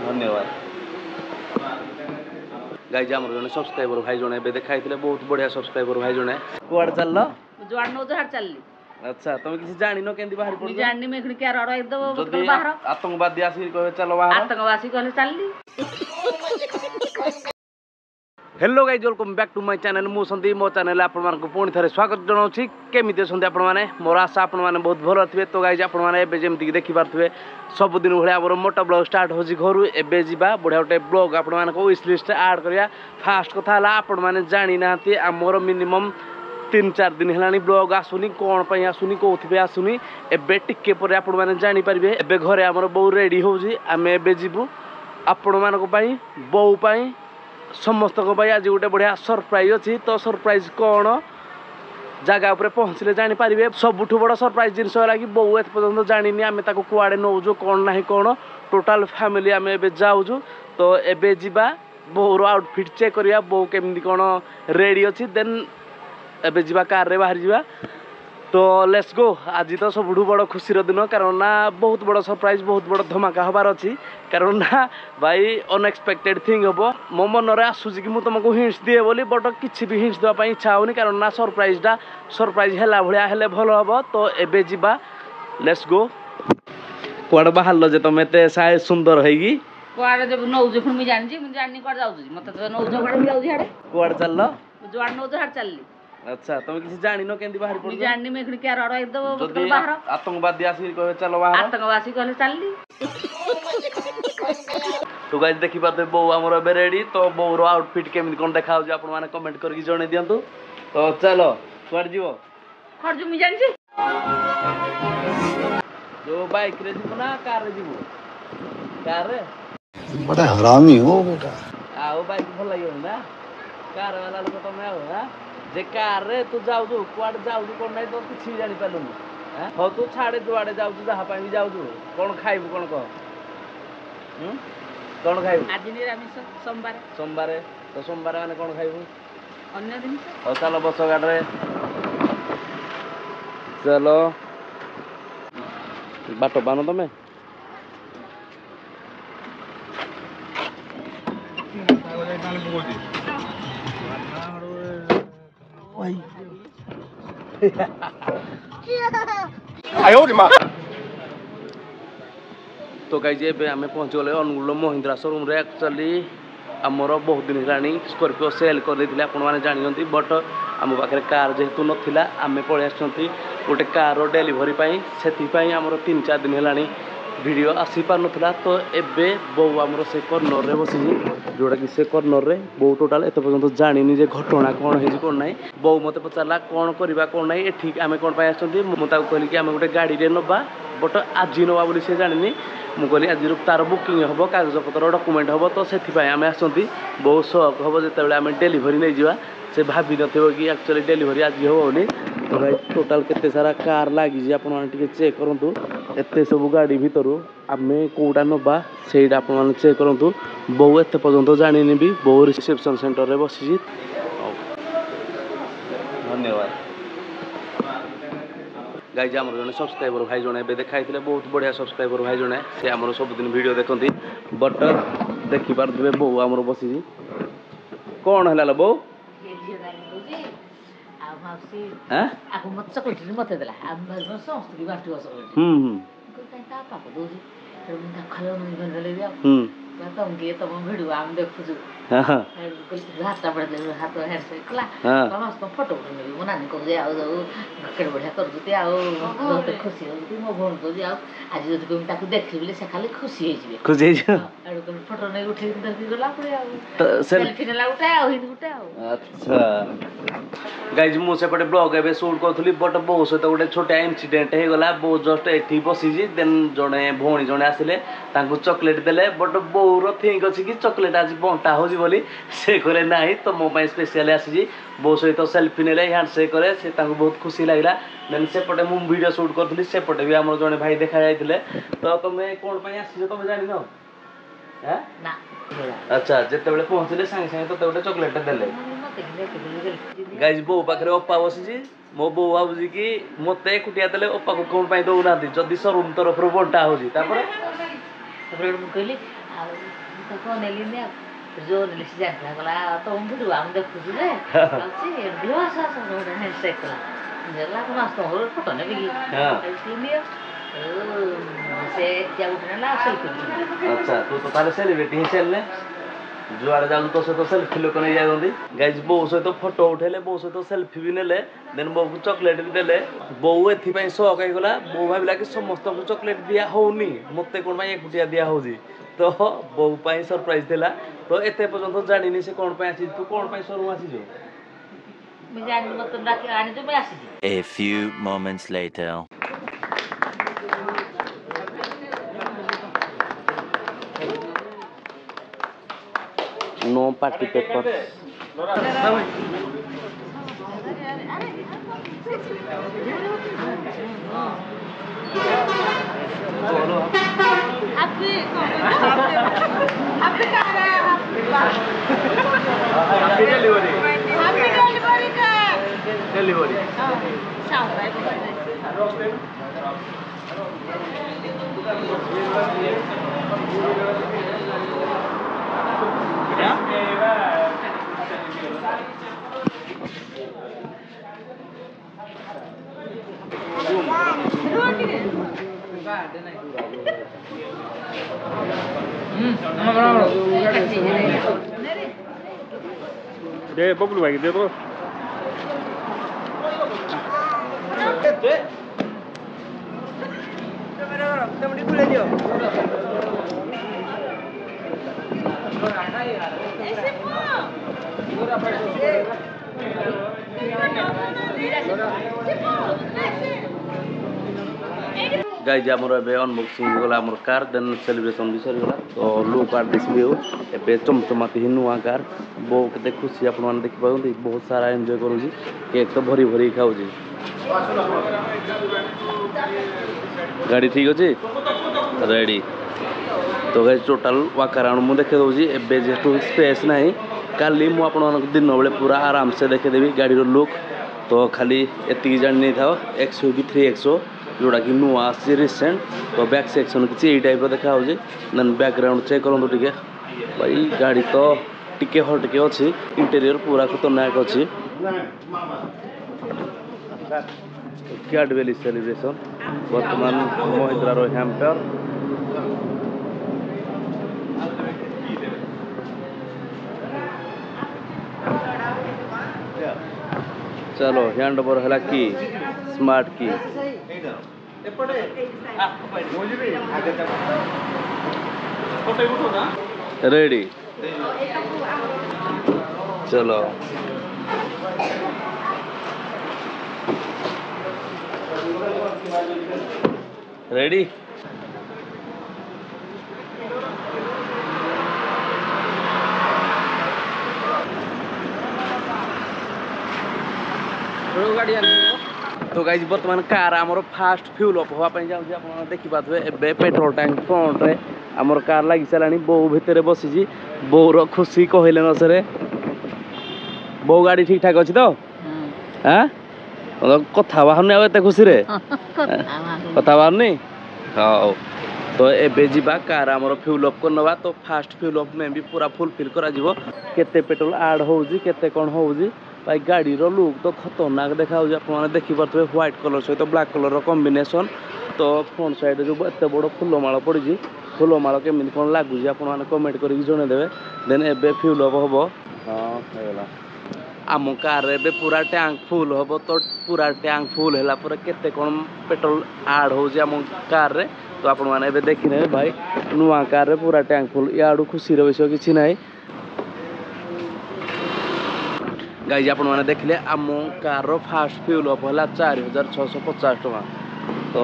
धन्यवाद गाइज आम जने सब्सक्राइबर भाई जने देखा बहुत बढ़िया सब्सक्राइबर भाई जने कुआड़ चल जुआड़ नौ जुआड़ चलली अच्छा तुम किसी जानी नो केंदी बाहर पड़ जानी में खड़ी क्या रड़ एकदम बाहर आतंकवादी आसी कहे चलो बाहर आतंकवादी कहले चलली hello guys welcome back to my channel मु संदीप मो चैनल आपण मानक पुणी थे स्वागत जनाऊँ केमी अच्छा आपण मैंने मोर आशा आपण मैंने बहुत भल थे तो गाइज आपण मैंने जमीक देखिपे सबुदिन भाई आम मोटा ब्लॉग स्टार्ट हो घर एवं जा बढ़िया गोटे ब्लॉग आपण मान विश लिस्ट आड करा फास्ट कथा आपण मैंने जानी ना आमर मिनिमम 3-4 दिन है ब्लॉग आसुनी कौन पर आसुनी कौन आसुनी एवं टिके पर आपण मैंने जानीपारे एवं घरे आमर बो रेडी होमें एवं जीवु आपण मानी बो समस्त आज गोटे बढ़िया सरप्राइज अच्छी तो सरप्राइज कौन जगह पर पहुँचले जानीपारे सबुठ बड़ सरप्राइज जिनस है कि बो ए पर्यटन जानी आम कुआड़े नौजु कौन ना कौन टोटाल फैमिली आम ए जाऊँ तो एबे जीवा बोर आउटफिट चेक करिया बो केमती कौन रेडी अच्छी देन एबे जीवा कार रे बाहर जीवा तो लेट्स गो आज तो सब बड़ खुशी दिन कारण ना बहुत बड़ सरप्राइज बहुत बड़ धमाका हबार अच्छी कारण ना भाई अनएक्सपेक्टेड थिंग हम मो मन में आसूसी कि तुमको हिंट्स दिए बोली बट किसी भी हिंट्स देवाई इच्छा होनी कारण ना सरप्राइज है भाया हेले भल हम तो एबे जीवा लेट्स गो कुआड़ बाहर जे तुम एत सुंदर है कुआड़े जब नौजु फिर मुझे जानी कुआड़े जाऊँ मत तो नौजु कुआड़े जाऊँ हाड़े कुआड़ चल जुआड़ नौजु हाड़ चलली अच्छा तुम किसी जानी नो केंदी बाहर पड़ जानी में खड़ी क्या रड़ एकदम बाहर आतंकवादी आसी कहे चलो बाहर आतंकवादी कहले चलली तो गाइस देखि पाते बो हमर एबे रेडी तो बोर आउटफिट केमि कोन देखाउ जे आपण माने कमेंट करके जणे दियंतु तो चलो कुआड जीवो खर जो मि जानि छी जो बाइक रे जीवो ना कार रे जीवो कार रे बड़ा हरामी हो बेटा आओ बाइक भल लागियो ना कार वाला लोग तो मैं हो हां जे कार रे तू जाऊ जो कुआड जाऊ कोन नै तो किछि जानि पालुनी हां हो तू छाड़े दुआडे जाऊ जहा पाई भी जाऊ कोन खाइबू कोन कह कौन खाइबू आज निरामिष सोमवार सोमवार तो सोमवार माने कौन खाइबू अन्य दिन हो चलो बस गाड़ी चलो बाट पान तमें तो गाइज ए आम पहुँच गले अनुगुल महिंद्रा शोरूम रे एक्चुअली आमर बहुत दिन है स्कॉर्पियो सेल कर आपने जानते बट आम पाखे कार जेहेतु नाला आम पलि गोटे कार डेलीवरी से आमर 3-4 दिन है वीडियो आसी पार नाला तो एबे बो आमर से कर्नर रे बसी जोड़ा कि से कर्नर रे बो टोटाल एत पर्यंत जानी जे घटना कौन है कौन ना बो मत पचारा कौन करवा कौन ना ये आम कौन मुझे कहली कि आम गोटे गाड़ी रे नवा बट आज नवा बोली से जानी मुझे आज तार बुकिंग हम कागजपत्र डॉक्यूमेंट हम तो से आम आसती बहुत शौक हम जो आम डेलीवरी नहीं जावा से भाभी नथिबो कि एक्चुअली डेलीवरी आज होनी तो भाई टोटाल केते सारा कार लगी आप चेक करूँ एत सब गाड़ी भितर आम कौटा नवा से आप चेक करूँ बो एत पर्यंत जानी भी बो रिसेप्शन सेंटर में बसी धन्यवाद गाइज आम जने सब्सक्राइबर भाई जने देखा बहुत बढ़िया सब्सक्राइबर भाई जने से आम सबुदिन वीडियो देखती बट देखिपे बो आमर बसी कौन है बो तुम किए तुम भिडियो आम देखु हाथ पड़े हाथ हेडसेट कला समस्त फोटो उठेबी मो नानी कहूँ आओ जाऊ केड़े बढ़िया करुती बहुत खुशी होती मो भौणी कहूँ आओ आज जब कमी देखी से खाली खुशी खुशी फोटो नहीं उठे धरती गला पुणी सेल्फी नेला गोटे गोटे अच्छा गाइज मुझे ब्लॉग एवं सुट करी बट बो सहित गोटे छोटा इनसीडेंट हो गला बो जस्ट एठी बसी देन जड़े भौणी जड़े आसिले चॉकलेट देले बट बोर थिंक अच्छी कि चॉकलेट आज बंटा हो से करे ना तो मो स्पेशल आसी बो सहित सेल्फी ने हैंडसेक करे से बहुत खुशी लगे देन सेपटे मुझे वीडियो शूट करी सेपटे भी आम जड़े भाई देखा जाते तो तुम कौन आसी तुम जान अच्छा जिते पहुँचले सांगे सांगे तो गोटे चॉकलेट देले गाइज बो पाखे अप्पा बसी मो बो भावुची कि मते एकुटिया देले ओपा को कोन पई दउ नांती जदी शोरूम तरफ रो बंटा होजी तापर ମୁଁ କହିଲି ଆଉ ତ କଣ ନେଲିନି ଆଉ ଯୋଉ ନେଲି ସେ ଜାଣିଥିଲା କହିଲା ତ ଭିଡ଼ିଓ ଆମେ ଦେଖୁଛୁ ଯେ ଅଛି ଭିଡ଼ିଓ ଆସ ଆସ ଗୋଟେ ହ୍ୟାଣ୍ଡସେକ୍ କଲା ଦେଲା ଆପଣ ଆସ ତମର ଫଟୋ ନେବି କି ନିଅ ସେ ଏତିଆ ଗୋଟେ ନେଲା ସେଲ୍ଫି अच्छा तू तो ताले सेलिब्रिटी ही चलने जुआड़े जाऊँ तो सहित सेल्फी लोक नहीं जाती गाइज बो सहित फोटो उठेले बो सहित सेल्फी भी नेले देन बो को चॉकलेट भी देले बो एथि शौक होगला बो भाविला कि समस्त को चॉकलेट दिया होनी मते कोन भाई एकुटिया दिया होजी तो बो पाई सरप्राइज देला तो एते पर्यंत जानिनी से कोन पाई आसी तू कोन पाई शोरूम आसी जो मैं जानि मत डाके आनी तो मैं आसी A few moments later. No party paper. Delivery. दे बबलू भाई दे दो गाइज आमर ए अनबक्सिंग गला आमर कार देन सेलिब्रेशन भी सरी गला तो लुक आर दिस व्यू ए चमचमाती ही नुआ कार बो केते खुशी आपण माने देखि पाउंदी बहुत सारा एन्जॉय करूजी केक तो भरी भरी खाउजी गाड़ी ठीक अछि रेडी तो गाइज टोटल वाकाराउंड मु देखे दउजी एबे जेटू स्पेस नाही काली मु आपण मानक दिन बेले पूरा आराम से देखे देबी गाड़ी रो लुक तो खाली एति जान नै थाओ XUV 3XO जोड़ा कि नुआ आसी रिसेंट तो बैक सेक्शन किसी यही टाइप देखा हो देन बैकग्राउंड चेक करूँ टे भाई गाड़ी तो टिके हटके अच्छी इंटेरियर पूरा खतरनाक अच्छी कैडबेली सेलिब्रेशन बर्तमान महिंद्रार हैम्पर चलो हैंड ओवर है कि स्मार्ट की रेडी चलो रेडी तो गाइज बर्तमान कार आमर फास्ट फ्यूल अप होगा जाऊँगी आप देखिपे ए पेट्रोल टैंक फ्रंट रे आमर कार लगी सारा बो भितर बसी बोर खुशी कहले न सर बो गाड़ी ठीक ठाक अच्छी तो हाँ कथा बाहर आते खुशी रे कथा बाहर हाँ तो एबे जीवा कार आमर फ्यूल अप करनवा तो फास्ट फ्यूल अप में भी पूरा फुलफिल करा जीवो केते पेट्रोल ऐड होउजी केते कोन होउजी भाई गाड़ी रो लुक तो खतरनाक देखा आप देखी पारे व्हाइट कलर सहित ब्लैक कलर कॉम्बिनेशन तो फ्रंट साइड जो एत बड़ फुलमाल पड़ी फुलमाल केमी कौन लगुच आप कमेंट करके जनईदेवे देन एबे फ्यूल अप हम हाँ होगा आम कार एबे पूरा टैंक फुल हम तो पूरा टैंक फुल है पूरा केते कौन पेट्रोल ऐड होम कार रे तो आपण मैंने देखने भाई नुआ कार रे पूरा टैंक फुल याडू खुशी विषय किसी ना गाइज आप देखले आम कार फास्ट फ्यूल अप है 4650 टका तो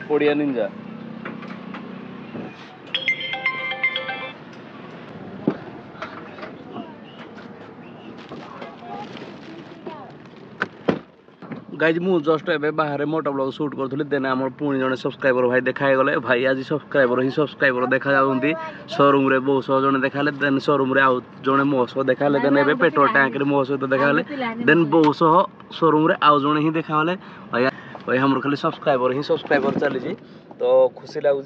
पड़िया निंजा गाइज मु जस्ट ए बाहर मोटा ब्लॉग शूट करूँ देन आम पुणी जड़े सब्सक्राइबर भाई देखा गले भाई आज सब्सक्राइबर देखा जाती शोरूम रे बहु सह जड़े देखा देन शोरूम रे आउ जड़े मो सह देखा देन ए पेट्रोल टैंक रे मो सहित देखा देन बहु सह शोरूम रे आउ जड़े ही देखा भाई भाई हमर खाली सब्सक्राइबर चली तो खुशी लगुच।